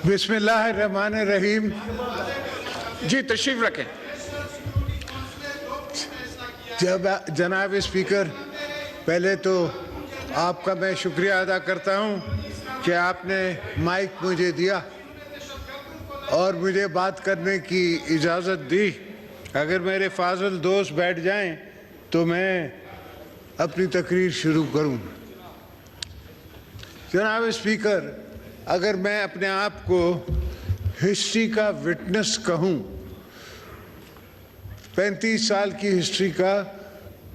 بسم اللہ الرحمن الرحیم. جی تشریف رکھیں. جناب اسپیکر، پہلے تو آپ کا میں شکریہ ادا کرتا ہوں کہ آپ نے مائک مجھے دیا اور مجھے بات کرنے کی اجازت دی. اگر میرے فاضل دوست بیٹھ جائیں تو میں اپنی تقریر شروع کروں. جناب اسپیکر، اگر میں اپنے آپ کو ہسٹری کا وٹنس کہوں، 35 سال کی ہسٹری کا،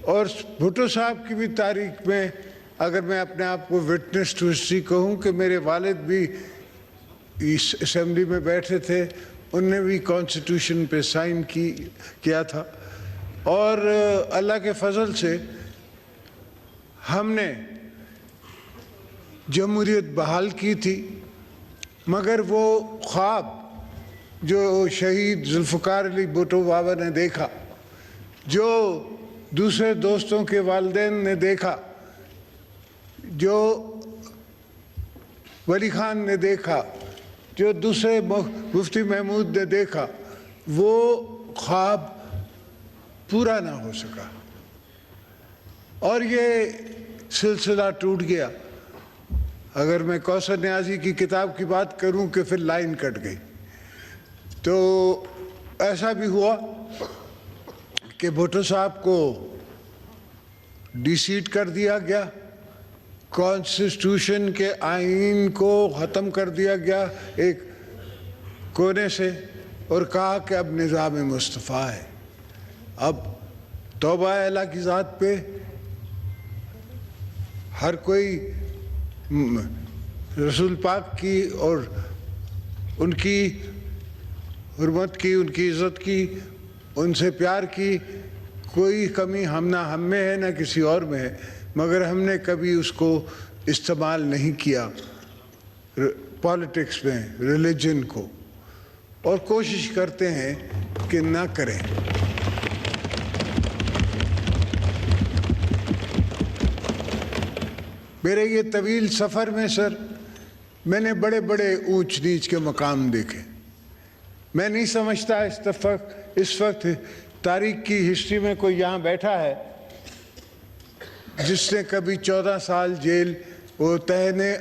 اور بھٹو صاحب کی بھی تاریخ میں اگر میں اپنے آپ کو وٹنس ٹو ہسٹری کہوں کہ میرے والد بھی اس اسمبلی میں بیٹھے تھے، ان نے بھی کانسٹیٹیوشن پہ سائن کیا تھا، اور اللہ کے فضل سے ہم نے جمہوریت بحال کی تھی. مگر وہ خواب جو شہید ذوالفقار علی بھٹو بابا نے دیکھا، جو دوسرے دوستوں کے والدین نے دیکھا، جو ولی خان نے دیکھا، جو دوسرے مفتی محمود نے دیکھا، وہ خواب پورا نہ ہو سکا اور یہ سلسلہ ٹوٹ گیا. اگر میں کوثر نیازی کی کتاب کی بات کروں کہ پھر لائن کٹ گئی، تو ایسا بھی ہوا کہ بھٹو صاحب کو ڈی سیٹ کر دیا گیا، کانسٹیٹیوشن کے آئین کو ختم کر دیا گیا ایک کونے سے، اور کہا کہ اب نظام مصطفیٰ ہے. اب توبہ اللہ کی ذات پہ ہر کوئی رسول پاک کی اور ان کی حرمت کی، ان کی عزت کی، ان سے پیار کی کوئی کمی نہ ہم میں ہے نہ کسی اور میں ہے، مگر ہم نے کبھی اس کو استعمال نہیں کیا پالیٹکس میں، ریلیجن کو، اور کوشش کرتے ہیں کہ نہ کریں. میرے یہ طویل سفر میں سر، میں نے بڑے بڑے اونچ نیچ کے مقام دیکھے. میں نہیں سمجھتا اس وقت تاریخ کی ہسٹری میں کوئی یہاں بیٹھا ہے جس نے کبھی 14 سال جیل وہ تہنے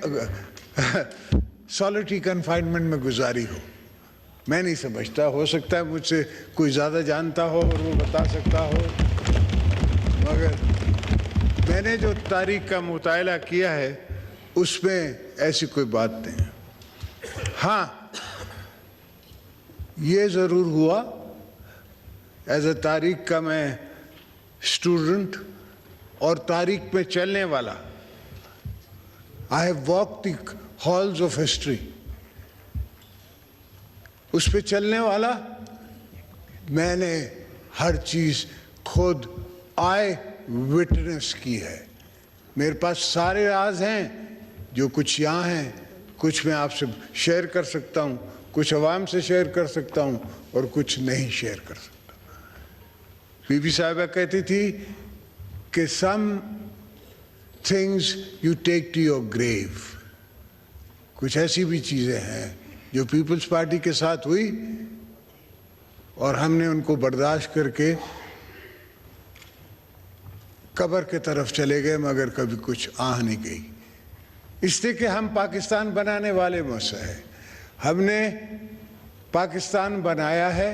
سالٹری کنفائنمنٹ میں گزاری ہو. میں نہیں سمجھتا. ہو سکتا ہے مجھ سے کوئی زیادہ جانتا ہو اور وہ بتا سکتا ہو، مگر میں نے جو تاریخ کا مطالعہ کیا ہے اس میں ایسی کوئی بات نہیں. ہاں، یہ ضرور ہوا، ایز اے تاریخ کا میں اسٹوڈنٹ اور تاریخ میں چلنے والا، I have walk the halls of history, اس پہ چلنے والا میں نے ہر چیز خود آئے وٹنس کی ہے. میرے پاس سارے راز ہیں، جو کچھ یہاں ہیں، کچھ میں آپ سے شیئر کر سکتا ہوں، کچھ عوام سے شیئر کر سکتا ہوں، اور کچھ نہیں شیئر کر سکتا. بی بی صاحبہ کہتی تھی کہ some things you take to your grave. کچھ ایسی بھی چیزیں ہیں جو پیپلز پارٹی کے ساتھ ہوئی اور ہم نے ان کو برداشت کر کے قبر کے طرف چلے گئے، مگر کبھی کچھ آہ نہیں گئی. اس لیے کہ ہم پاکستان بنانے والے مؤسسہ ہیں. ہم نے پاکستان بنایا ہے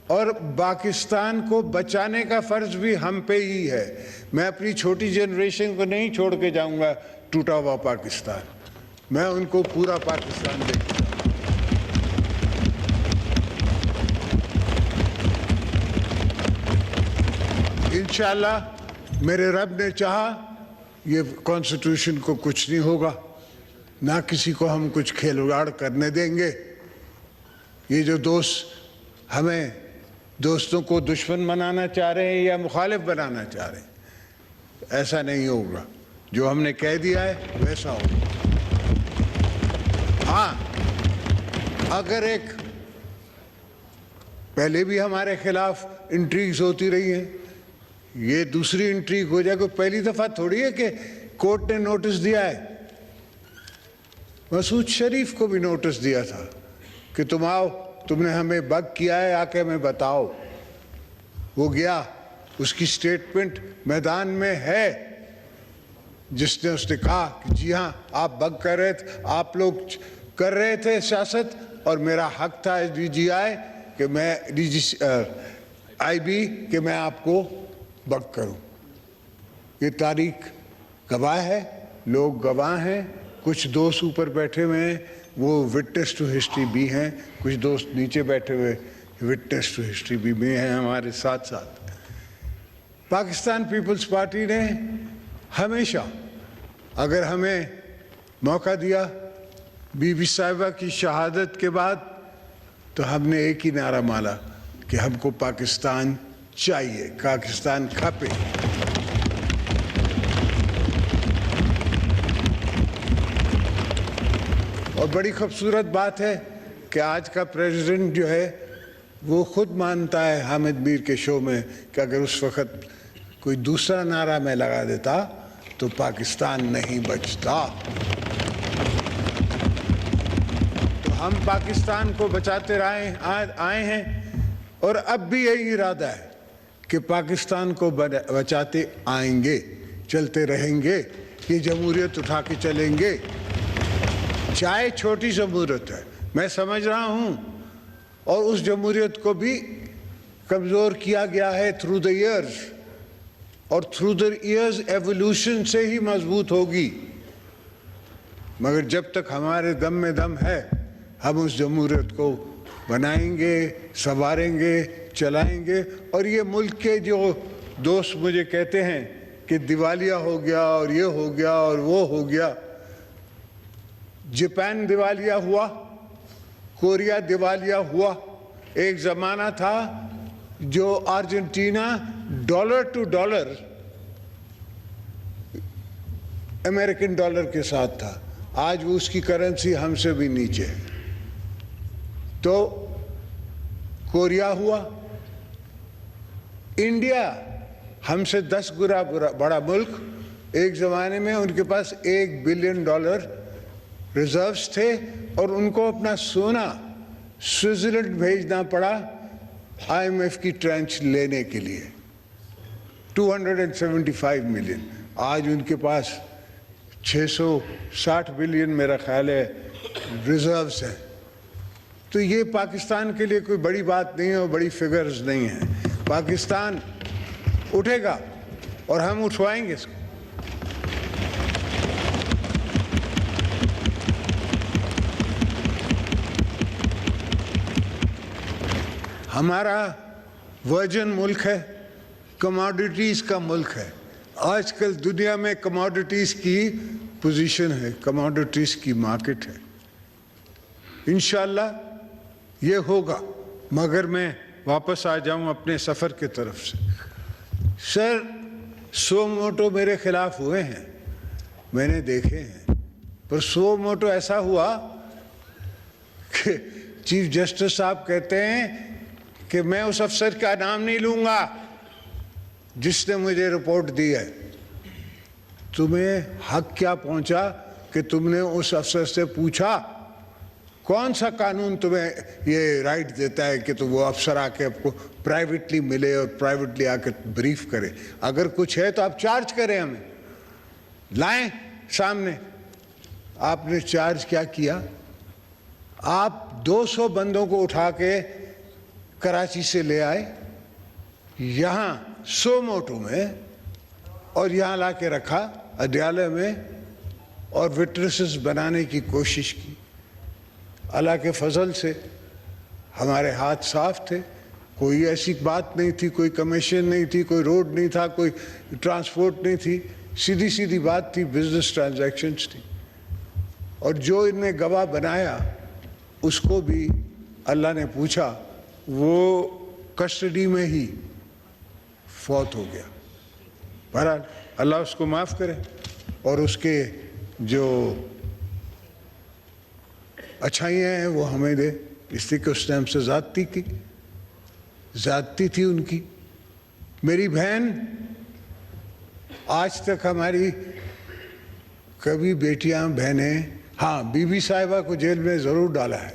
اور پاکستان کو بچانے کا فرض بھی ہم پہ ہی ہے. میں اپنی چھوٹی جنریشن کو نہیں چھوڑ کے جاؤں گا ٹوٹا ہوا پاکستان. میں ان کو پورا پاکستان دے گا. انشاءاللہ میرے رب نے چاہا یہ کانسٹیٹیوشن کو کچھ نہیں ہوگا، نہ کسی کو ہم کچھ کھلواڑ کرنے دیں گے. یہ جو دوست ہمیں دوستوں کو دشمن بنانا چاہ رہے ہیں یا مخالف بنانا چاہ رہے ہیں، ایسا نہیں ہوگا. جو ہم نے کہہ دیا ہے ویسا ہوگا. ہاں، اگر ایک پہلے بھی ہمارے خلاف انٹریگز ہوتی رہی ہیں، یہ دوسری انٹریگ ہو جائے. کوئی پہلی دفعہ تھوڑی ہے کہ کورٹ نے نوٹس دیا ہے. مسعود شریف کو بھی نوٹس دیا تھا کہ تم آؤ, تم نے ہمیں بگ کیا ہے, آ کے ہمیں بتاؤ. وہ گیا, اس کی سٹیٹمنٹ میدان میں ہے, جس نے اس نے کہا کہ جی ہاں آپ بگ کر رہے تھے, آپ لوگ کر رہے تھے سیاست, اور میرا حق تھا ڈی جی آئی کہ میں آئی بی کہ میں آپ کو بگ کروں. یہ تاریخ گواہ ہے, لوگ گواہ ہیں, کچھ دوست اوپر بیٹھے ہوئے ہیں وہ وٹنس ٹو ہسٹری بھی ہیں, کچھ دوست نیچے بیٹھے ہوئے وٹنس ٹو ہسٹری بھی ہیں ہمارے ساتھ ساتھ. پاکستان پیپلز پارٹی نے ہمیشہ اگر ہمیں موقع دیا بی بی صاحبہ کی شہادت کے بعد, تو ہم نے ایک ہی نعرہ مارا کہ ہم کو پاکستان چاہیے, پاکستان کھپے. اور بڑی خوبصورت بات ہے کہ آج کا پریزیڈنٹ جو ہے وہ خود مانتا ہے حامد میر کے شو میں کہ اگر اس وقت کوئی دوسرا نعرہ میں لگا دیتا تو پاکستان نہیں بچتا. تو ہم پاکستان کو بچاتے آئے ہیں, اور اب بھی یہی ارادہ ہے کہ پاکستان کو بچاتے آئیں گے, چلتے رہیں گے, یہ جمہوریت اٹھا کے چلیں گے. چاہے چھوٹی جمہوریت ہے, میں سمجھ رہا ہوں, اور اس جمہوریت کو بھی کمزور کیا گیا ہے تھرو دا ایئرز, اور تھرو دا ایئرز ایولیوشن سے ہی مضبوط ہوگی. مگر جب تک ہمارے دم میں دم ہے ہم اس جمہوریت کو بنائیں گے, سنواریں گے, چلائیں گے. اور یہ ملک کے جو دوست مجھے کہتے ہیں کہ دیوالیہ ہو گیا اور یہ ہو گیا اور وہ ہو گیا, جاپان دیوالیہ ہوا, کوریا دیوالیہ ہوا. ایک زمانہ تھا جو Argentina dollar to dollar American dollar کے ساتھ تھا, آج وہ اس کی کرنسی ہم سے بھی نیچے ہے. تو کوریا ہوا. انڈیا ہم سے 10 گنا بڑا ملک, ایک زمانے میں ان کے پاس $1 بلین ریزروز تھے, اور ان کو اپنا سونا سوئٹزرلینڈ بھیجنا پڑا آئی ایم ایف کی ٹرانچ لینے کے لیے, 275 ملین. آج ان کے پاس 660 بلین میرا خیال ہے ریزروز ہیں. تو یہ پاکستان کے لیے کوئی بڑی بات نہیں ہے اور بڑی فگرز نہیں ہیں. پاکستان اٹھے گا اور ہم اٹھوائیں گے اس کو. ہمارا ورجن ملک ہے, کموڈیٹیز کا ملک ہے. آج کل دنیا میں کموڈیٹیز کی پوزیشن ہے, کموڈیٹیز کی مارکیٹ ہے. انشاءاللہ یہ ہوگا. مگر میں واپس آ جاؤں اپنے سفر کی طرف سے. سر 100 موٹو میرے خلاف ہوئے ہیں, میں نے دیکھے ہیں, پر 100 موٹو ایسا ہوا کہ چیف جسٹس صاحب کہتے ہیں کہ میں اس افسر کا نام نہیں لوں گا جس نے مجھے رپورٹ دی ہے. تمہیں حق کیا پہنچا کہ تم نے اس افسر سے پوچھا؟ کون سا قانون تمہیں یہ رائٹ دیتا ہے کہ تو وہ افسر آ کے آپ کو پرائیویٹلی ملے اور پرائیویٹلی آ کے بریف کرے؟ اگر کچھ ہے تو آپ چارج کریں, ہمیں لائیں سامنے. آپ نے چارج کیا کیا؟ آپ 200 بندوں کو اٹھا کے کراچی سے لے آئے یہاں 100 موٹو میں, اور یہاں لا کے رکھا اڈیالہ میں, اور وٹنسز بنانے کی کوشش کی. اللہ کے فضل سے ہمارے ہاتھ صاف تھے, کوئی ایسی بات نہیں تھی, کوئی کمیشن نہیں تھی, کوئی روڈ نہیں تھا, کوئی ٹرانسپورٹ نہیں تھی, سیدھی سیدھی بات تھی, بزنس ٹرانزیکشنز تھی. اور جو ان نے گواہ بنایا اس کو بھی اللہ نے پوچھا, وہ کسٹڈی میں ہی فوت ہو گیا. بہرحال اللہ اس کو معاف کرے اور اس کے جو اچھائیاں ہیں وہ ہمیں دے. اس لیے کہ اس نے ہم سے زیادتی تھی ان کی. میری بہن آج تک ہماری کبھی بیٹیاں بہنیں, ہاں بی بی صاحبہ کو جیل میں ضرور ڈالا ہے,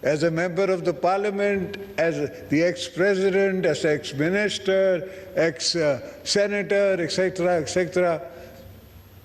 As a member of the parliament, as the ex-president, as ex-minister, ex-senator, etc.,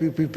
PPP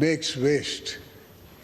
makes waste.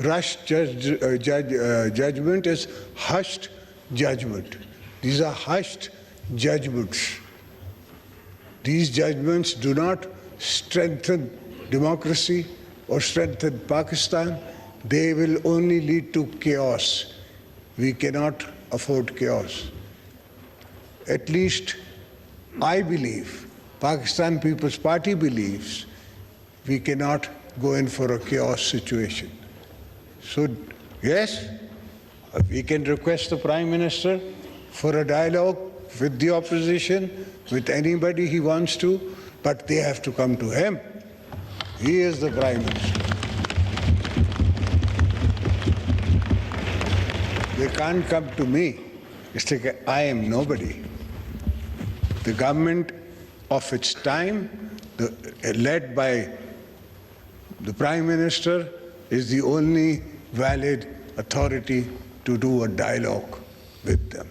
rushed judgment is hushed judgment. These are hushed judgments. These judgments do not strengthen democracy or strengthen Pakistan. They will only lead to chaos. We cannot afford chaos. At least I believe, Pakistan People's Party believes, we cannot go in for a chaos situation. So, yes, we can request the Prime Minister for a dialogue with the opposition, with anybody he wants to, but they have to come to him. He is the Prime Minister. They can't come to me. It's like I am nobody. The government of its time, led by the Prime Minister, is the only valid authority to do a dialogue with them.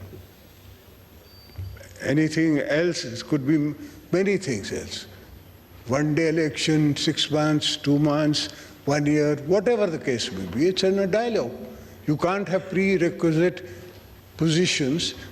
Anything else, it could be many things else. One day election, 6 months, 2 months, 1 year, whatever the case may be, it's in a dialogue. You can't have prerequisite positions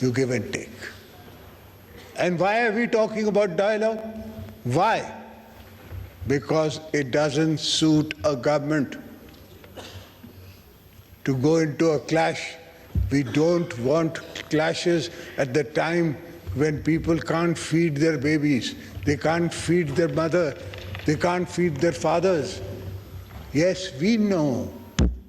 You give and take. And why are we talking about dialogue? Why? Because it doesn't suit a government to go into a clash. We don't want clashes at the time when people can't feed their babies, they can't feed their mother, they can't feed their fathers. Yes, we know.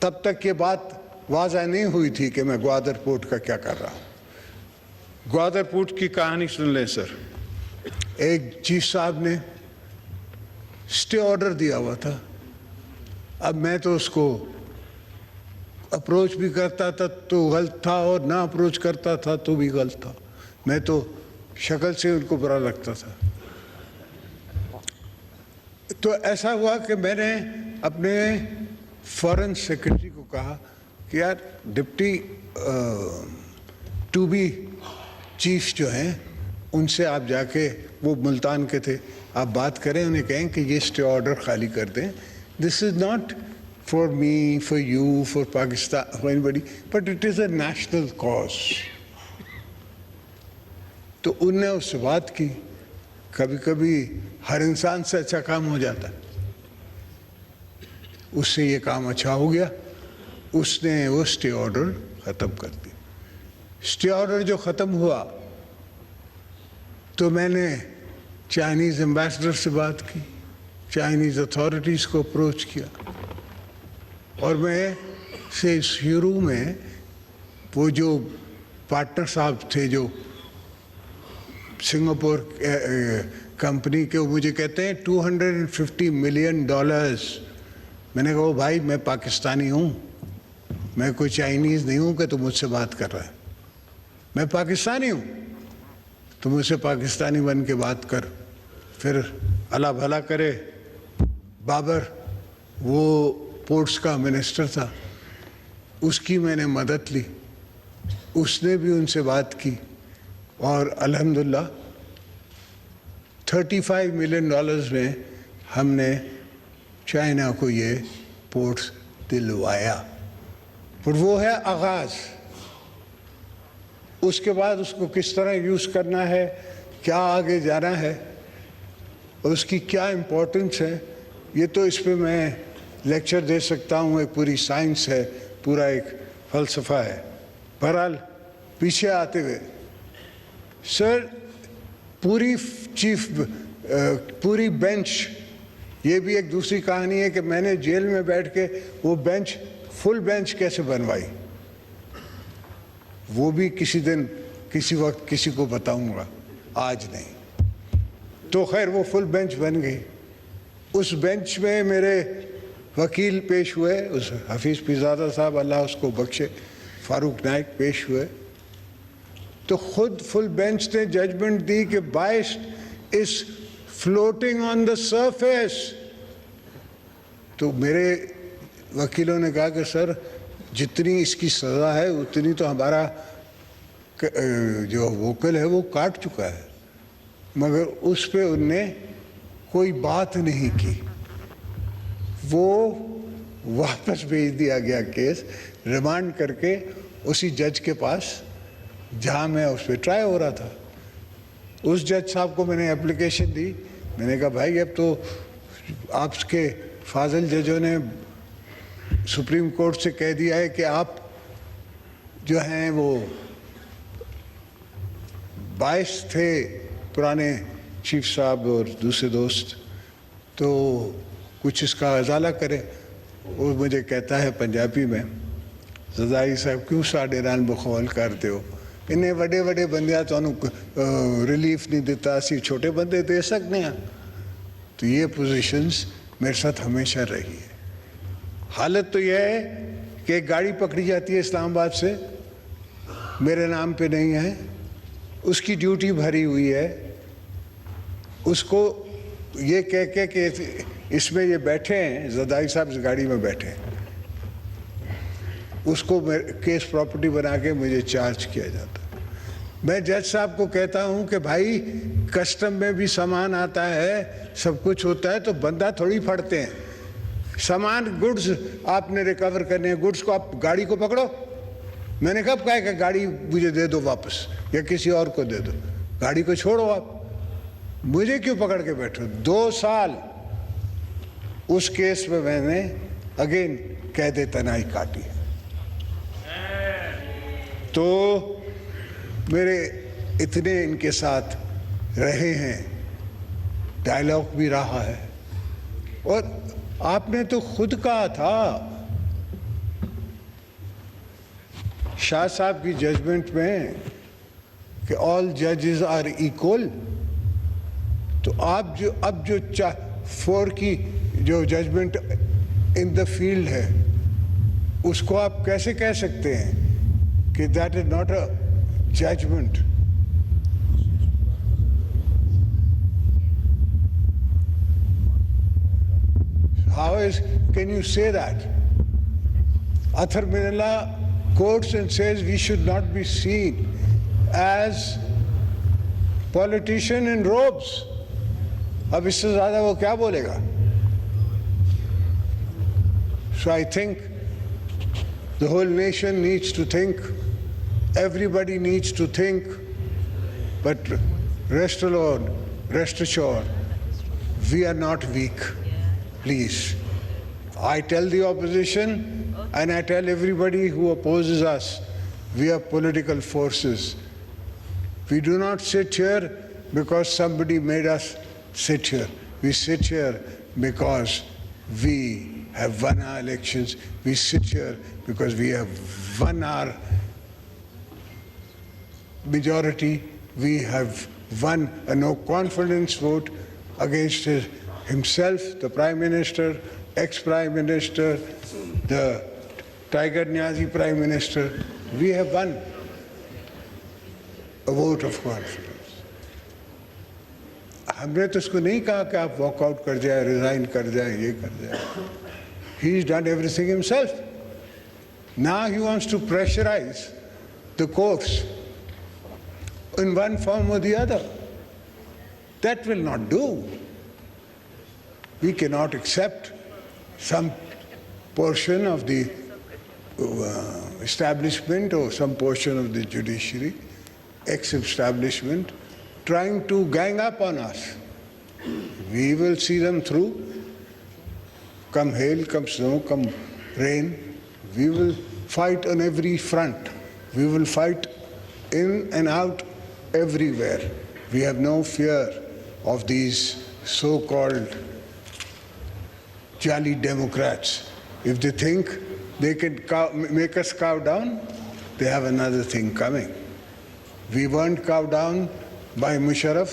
تب تک یہ بات واضح نہیں ہوئی تھی کہ میں گوادر پورٹ کا کیا کر رہا ہوں. گوادر پورٹ کی کہانی سن لیں سر. ایک چیف صاحب نے اسٹے آرڈر دیا ہوا تھا. اب میں تو اس کو اپروچ بھی کرتا تھا تو غلط تھا, اور نہ اپروچ کرتا تھا تو بھی غلط تھا. میں تو شکل سے ان کو برا لگتا تھا. تو ایسا ہوا کہ میں نے اپنے فارن سیکرٹری کو کہا کہ یار ڈپٹی ٹو بی چیف جو ہیں ان سے آپ جا کے, وہ ملتان کے تھے, آپ بات کریں, انہیں کہیں کہ یہ اسٹے آرڈر خالی کر دیں. This is not for me, for you, for Pakistan, for anybody, but it is a national cause. تو ان نے اس سے بات کی. کبھی کبھی ہر انسان سے اچھا کام ہو جاتا ہے. اس سے یہ کام اچھا ہو گیا, اس نے وہ اسٹے آرڈر ختم کر دی. اسٹے آرڈر جو ختم ہوا تو میں نے چائنیز ایمبیسڈر سے بات کی, چائنیز اتھارٹیز کو اپروچ کیا, اور میں سے شروع میں وہ جو پارٹنر صاحب تھے جو سنگاپور کمپنی کے, وہ مجھے کہتے ہیں $250 ملین. میں نے کہا وہ بھائی میں پاکستانی ہوں, میں کوئی چائنیز نہیں ہوں کہ تو مجھ سے بات کر رہا ہے. میں پاکستانی ہوں تو مجھ سے پاکستانی بن کے بات کر. پھر اللہ بھلا کرے بابر, وہ پورٹس کا منسٹر تھا, اس کی میں نے مدد لی, اس نے بھی ان سے بات کی, اور الحمدللہ $35 ملین میں ہم نے چائنا کو یہ پورٹس دلوایا. پر وہ ہے آغاز. اس کے بعد اس کو کس طرح یوز کرنا ہے, کیا آگے جانا ہے, اور اس کی کیا امپورٹنس ہے, یہ تو اس پہ میں لیکچر دے سکتا ہوں. ایک پوری سائنس ہے, پورا ایک فلسفہ ہے. بہرحال پیچھے آتے ہوئے سر, پوری بینچ, یہ بھی ایک دوسری کہانی ہے کہ میں نے جیل میں بیٹھ کے وہ بینچ, فل بینچ کیسے بنوائی, وہ بھی کسی دن کسی وقت کسی کو بتاؤں گا, آج نہیں. تو خیر وہ فل بینچ بن گئی. اس بینچ میں میرے وکیل پیش ہوئے, اس حفیظ پیرزادہ صاحب, اللہ اس کو بخشے, فاروق نائک پیش ہوئے. تو خود فل بینچ نے ججمنٹ دی کہ بائس از فلوٹنگ آن دا سرفیس. تو میرے وکیلوں نے کہا کہ سر جتنی اس کی سزا ہے اتنی تو ہمارا جو وکیل ہے وہ کاٹ چکا ہے. مگر اس پہ ان نے کوئی بات نہیں کی. وہ واپس بھیج دیا گیا کیس, ریمانڈ کر کے اسی جج کے پاس جہاں میں اس پہ ٹرائی ہو رہا تھا. اس جج صاحب کو میں نے اپلیکیشن دی. میں نے کہا بھائی اب تو آپ کے فاضل ججوں نے سپریم کورٹ سے کہہ دیا ہے کہ آپ جو ہیں وہ باعث تھے, پرانے چیف صاحب اور دوسرے دوست, تو کچھ اس کا ازالہ کرے. وہ مجھے کہتا ہے پنجابی میں, زدائی صاحب کیوں ساڈے نال بخول کرتے ہو, انہیں وڈے وڈے بندیاں تمہیں ریلیف نہیں دیتا, اسی چھوٹے بندے دے سکتے ہیں. تو یہ پوزیشنز میرے ساتھ ہمیشہ رہی ہے. حالت تو یہ ہے کہ ایک گاڑی پکڑی جاتی ہے اسلام آباد سے, میرے نام پہ نہیں ہے, اس کی ڈیوٹی بھری ہوئی ہے, اس کو یہ کہہ کے کہ اس میں یہ بیٹھے ہیں, زدائی صاحب اس گاڑی میں بیٹھے ہیں, اس کو کیس پراپرٹی بنا کے مجھے چارج کیا جاتا. میں جج صاحب کو کہتا ہوں کہ بھائی کسٹم میں بھی سامان آتا ہے, سب کچھ ہوتا ہے, تو بندہ تھوڑی پھڑتے ہیں. سامان گڈز آپ نے ریکور کرنے ہیں, گڈز کو آپ گاڑی کو پکڑو. میں نے کب کہا کہ گاڑی مجھے دے دو واپس یا کسی اور کو دے دو, گاڑی کو چھوڑو, آپ مجھے کیوں پکڑ کے بیٹھو. 2 سال اس کیس میں نے اگین قید تنہائی کاٹی ہے. تو میرے اتنے ان کے ساتھ رہے ہیں, ڈائلاگ بھی رہا ہے. اور آپ نے تو خود کہا تھا شاہ صاحب کی ججمنٹ میں کہ آل ججز آر ایکول، تو آپ جو اب جو 4 کی جو ججمنٹ ان دا فیلڈ ہے اس کو آپ کیسے کہہ سکتے ہیں کہ that is not a judgment? How can you say that? Athar Minallah quotes and says we should not be seen as politician in robes. اب اس سے زیادہ وہ کیا بولے گا؟ So I think the whole nation needs to think, everybody needs to think, but rest alone, rest assured, we are not weak. Please, I tell the opposition and I tell everybody who opposes us, we are political forces. We do not sit here because somebody made us sit here. We sit here because we have won our elections. We sit here because we have won our majority. We have won a no confidence vote against himself, the Prime Minister, ex-Prime Minister, the Tiger Niazi Prime Minister. We have won a vote of confidence. ہم نے تو اس کو نہیں کہا کہ آپ walk out کر جائے، ریزائن کر جائے، یہ کر جائے. He's done everything himself. Now he wants to pressurize the courts in one form or the other. That will not do. We cannot accept some portion of the establishment or some portion of the judiciary, ex-establishment, trying to gang up on us. We will see them through. Come hail, come snow, come rain. We will fight on every front. We will fight in and out everywhere. We have no fear of these so-called jolly Democrats. If they think they can make us cow down, they have another thing coming. We weren't cowed down by Musharraf,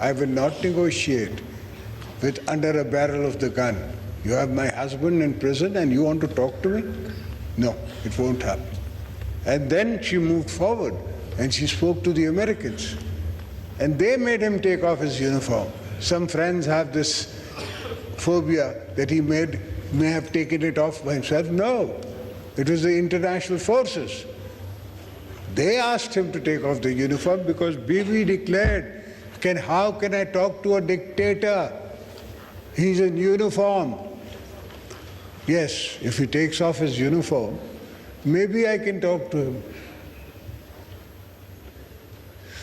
I will not negotiate with under a barrel of the gun. You have my husband in prison and you want to talk to me? No, it won't happen. And then she moved forward and she spoke to the Americans. And they made him take off his uniform. Some friends have this phobia that he may have taken it off by himself. No, it was the international forces. They asked him to take off the uniform because Bibi declared, how can I talk to a dictator? He's in uniform. Yes, if he takes off his uniform, maybe I can talk to him.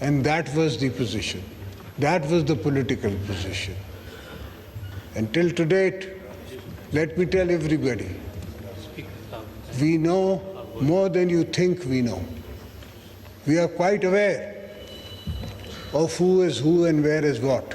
And that was the position. That was the political position. Until to date, let me tell everybody, we know more than you think we know. We are quite aware of who is who and where is what.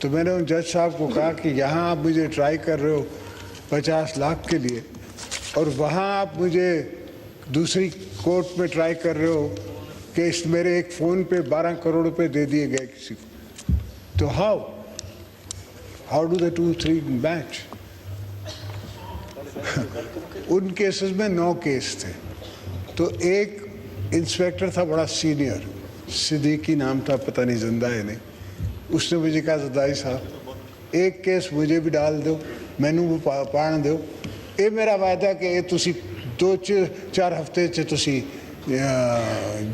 تو میں نے ان جج صاحب کو کہا کہ یہاں آپ مجھے ٹرائی کر رہے ہو 50 لاکھ کے لیے اور وہاں آپ مجھے دوسری کورٹ میں ٹرائی کر رہے ہو کہ اس میرے ایک فون پہ 12 کروڑ روپے دے دیے گئے کسی کو. تو how do the 2-3 match? In cases میں 9 کیس تھے. تو ایک انسپیکٹر تھا بڑا سینئر, صدیقی نام تھا, پتہ نہیں زندہ ہے نہیں, اس نے مجھے کہا زدائی صاحب ایک کیس مجھے بھی ڈال دو, مینوں بھی پان دو, یہ میرا وعدہ کہ یہ تسی 2-4 ہفتے تسی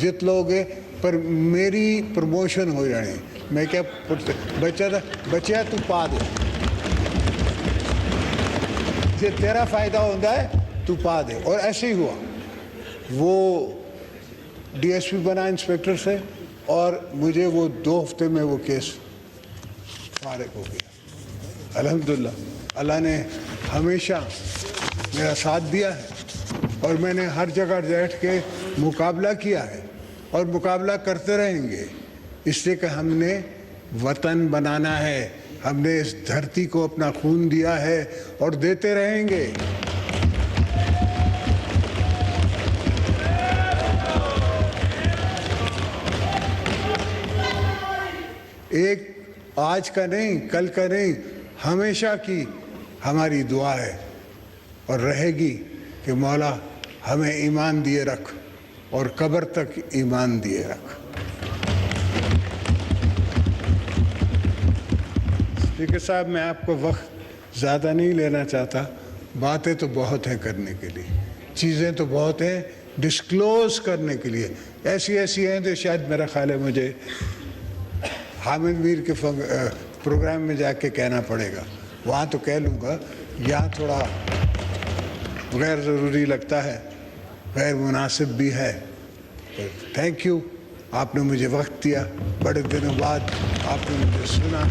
جت لو گے پر میری پروموشن ہو جانی. میں کیا بچہ تو پا دے, جی تیرا فائدہ ہوتا ہے تو پا دے. اور ایسے ہی ہوا, وہ ڈی ایس پی بنا انسپیکٹر سے اور مجھے وہ 2 ہفتے میں وہ کیس فارغ ہو گیا. الحمدللہ اللہ نے ہمیشہ میرا ساتھ دیا ہے اور میں نے ہر جگہ بیٹھ کے مقابلہ کیا ہے اور مقابلہ کرتے رہیں گے, اس لیے کہ ہم نے وطن بنانا ہے, ہم نے اس دھرتی کو اپنا خون دیا ہے اور دیتے رہیں گے. ایک آج کا نہیں, کل کا نہیں, ہمیشہ کی ہماری دعا ہے اور رہے گی کہ مولا ہمیں ایمان دیے رکھ اور قبر تک ایمان دیے رکھ. اسپیکر صاحب میں آپ کو وقت زیادہ نہیں لینا چاہتا, باتیں تو بہت ہیں کرنے کے لیے, چیزیں تو بہت ہیں ڈسکلوز کرنے کے لیے, ایسی ہیں جو شاید میرا خیال ہے مجھے حامد میر کے پروگرام میں جا کے کہنا پڑے گا, وہاں تو کہہ لوں گا, یہاں تھوڑا غیر ضروری لگتا ہے, غیر مناسب بھی ہے. تھینک یو, آپ نے مجھے وقت دیا, بڑے دنوں بعد آپ نے مجھے سنا.